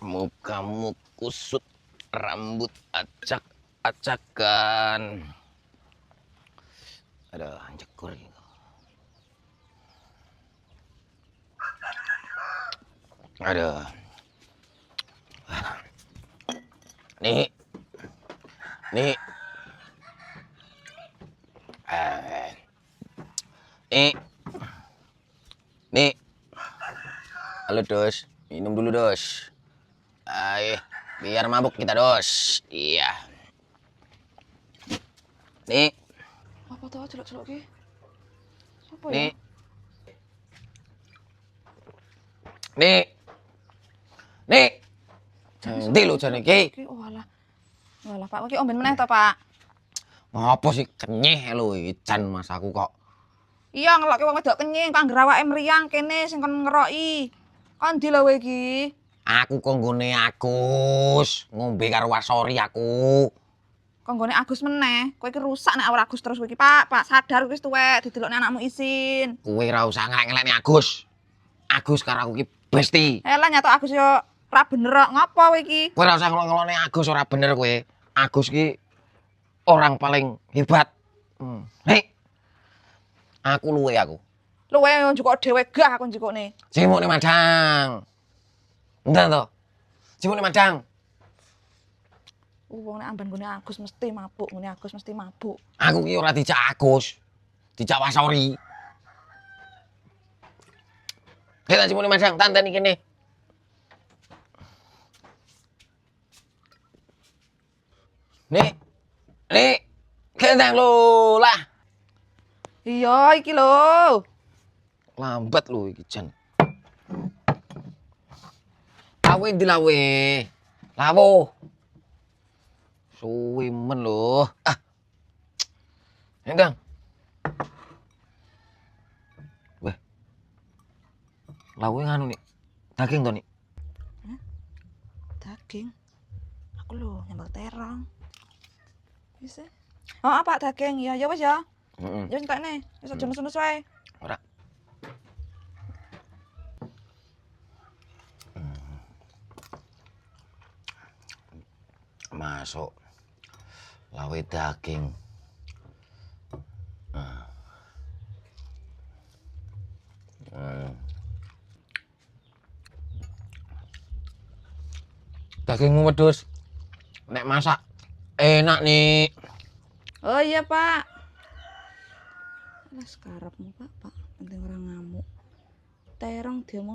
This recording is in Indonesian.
Mukamu kusut, rambut acak-acakan. Ada jekur gitu. Aduh. Nih. Nih. Nih. Nih. Halo, Dos. Minum dulu, Dos. Ayo, biar mabuk kita, Dos. Iya. Nih. Apa tuh celok-celok ki? Apa Nih. ya? Nih. Nih. Endi lho jane iki? Oh alah. Walah Pak, iki omben meneh to, Pak? Ngopo sih kenyeh lho iki jan Mas aku kok. Iya, ngelokke wong wedok kenying, kok anggere awake mriyang kene sing kon ngeroki. Kon ndi lho kowe iki? Aku kok nggone Agus, ngombe karo Wasori aku. Kok nggone Agus meneh. Kowe iki rusak nek ora Agus terus kowe iki, Pak. Pak, sadar wis tuwek, didelokne anakmu isin. Kowe ora usah ngelekne Agus. Agus karo aku iki besti. Elah nyatok Agus yo ora bener kok. Ngopo kowe iki? Kowe ora usah ngelokne Agus, ora bener kowe. Agus ki orang paling hebat. Hei. Aku luwe aku. Luwe njukuk dhewe gah aku njukukne. Cimukne Madang. Ndan to? Cimukne Madang. Wong nek amban nggone Agus mesti mabuk, nggone Agus mesti mabuk. Aku ki ora dijak Agus. Dijak Wasori. Kita cimukne Madang, tanteni kene. Nih, gendang lho lah. Iya, iki lho. Lambat lho iki jan. Lawe ndi lawe? Lawo. Suwe men lho. Ah. Gendang. Weh. Lawe nganu nih. Daging to nih. Daging. Aku lho nyambel terong. Wis. Oh, apa daging? Ya, ya wis ya. Heeh. Ya entekne. Wis aja nus-nus wae. Ora. Masuk. Lawe daging. Dagingmu wedhus. Nek masak enak nih. Oh iya, Pak. Lah sekarapmu, Pak. Penting ora ngamuk. Terong diomong